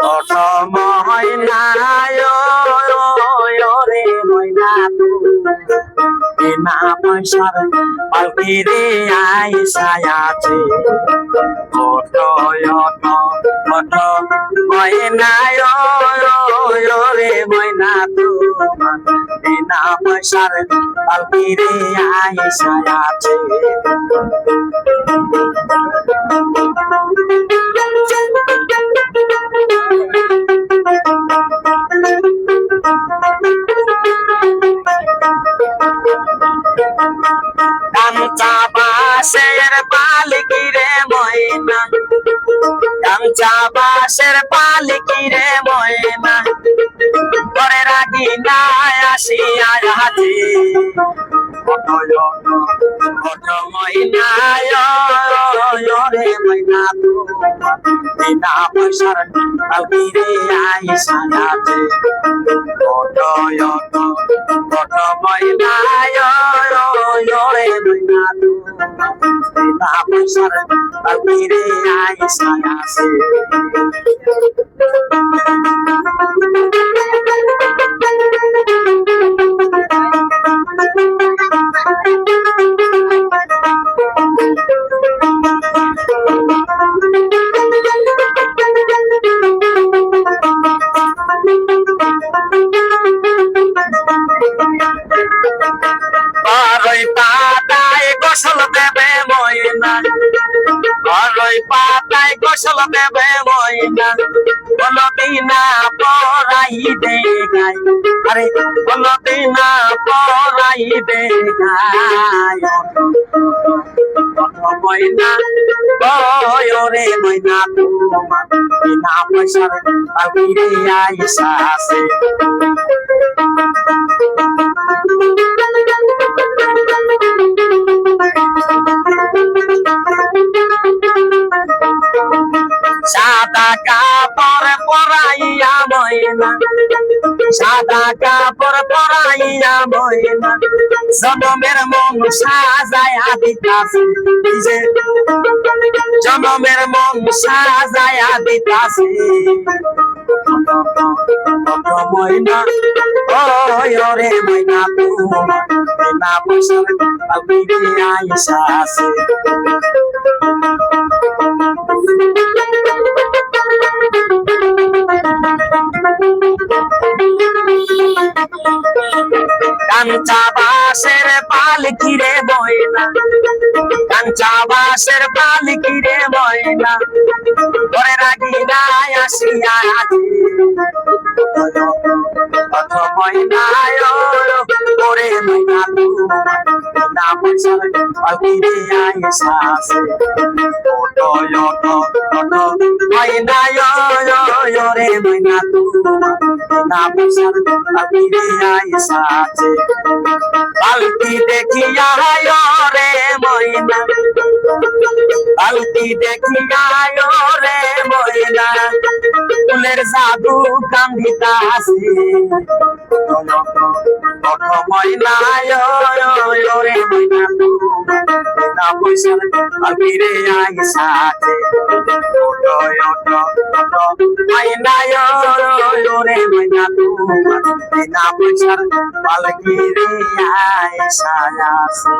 অঠ ময়নায় রে ময়না তু বিনা পয়সার পালকি রে আইসায় আছে অঠ ময়নায় রে ময়না তু বিনা পয়সার পালকি রে আইসায় আছে কাঞ্চা বাঁশের পালকি রে ময়না কাঞ্চা বাঁশের পালকি রে ময়না ঘরে রাখি না আসিয়া হাতে ময়নায় রে ময়না তো বিনা পয়সার পালকি রে আইসা আছে ময়নায় রে ময়না তো বিনা পয়সার পালকি রে আইসা আছে পাতায় গোসল দেবে ময়না পাতায় গোসল দেবে ময়না বলো দিনা পরাই দে গাই আরে বলো দিনা পরাই দে গাই ময়না রে ময়না তোমার বিনা পয়সার পালকি রে আইসা আছে সাদা কাপড় পরাইয়া ময়না সাদা কাপড় পরাইয়া ময়না জনমের মন সাজায়া দিতাছে জনমের মন সাজায়া দিতাছে ময়না রে ময়না তোমার বিনা পয়সার পালকি রে আইসা আছে কাঞ্চা বাঁশের পালকি রে ময়না কাঞ্চা বাঁশের পালকি রে ময়না ঘরে রাখি না আসিয়া আছে ময়নায় রে ময়না বিনা পয়সার পালকি রে আইসা আছে ময়নায় রে ময়না বিনা পয়সার পালকি রে আইসা আছে পালকি দেখিয়া রে ময়না পালকি দেখিয়া রে ময়না ফুলের জাদু কান্দিতা আছে ময়নায় রে ময়না বিনা পয়সার পালকি রে আইসা আছে ময়নায় রে ময়না বিনা পয়সার পালকি রে আইসা আছে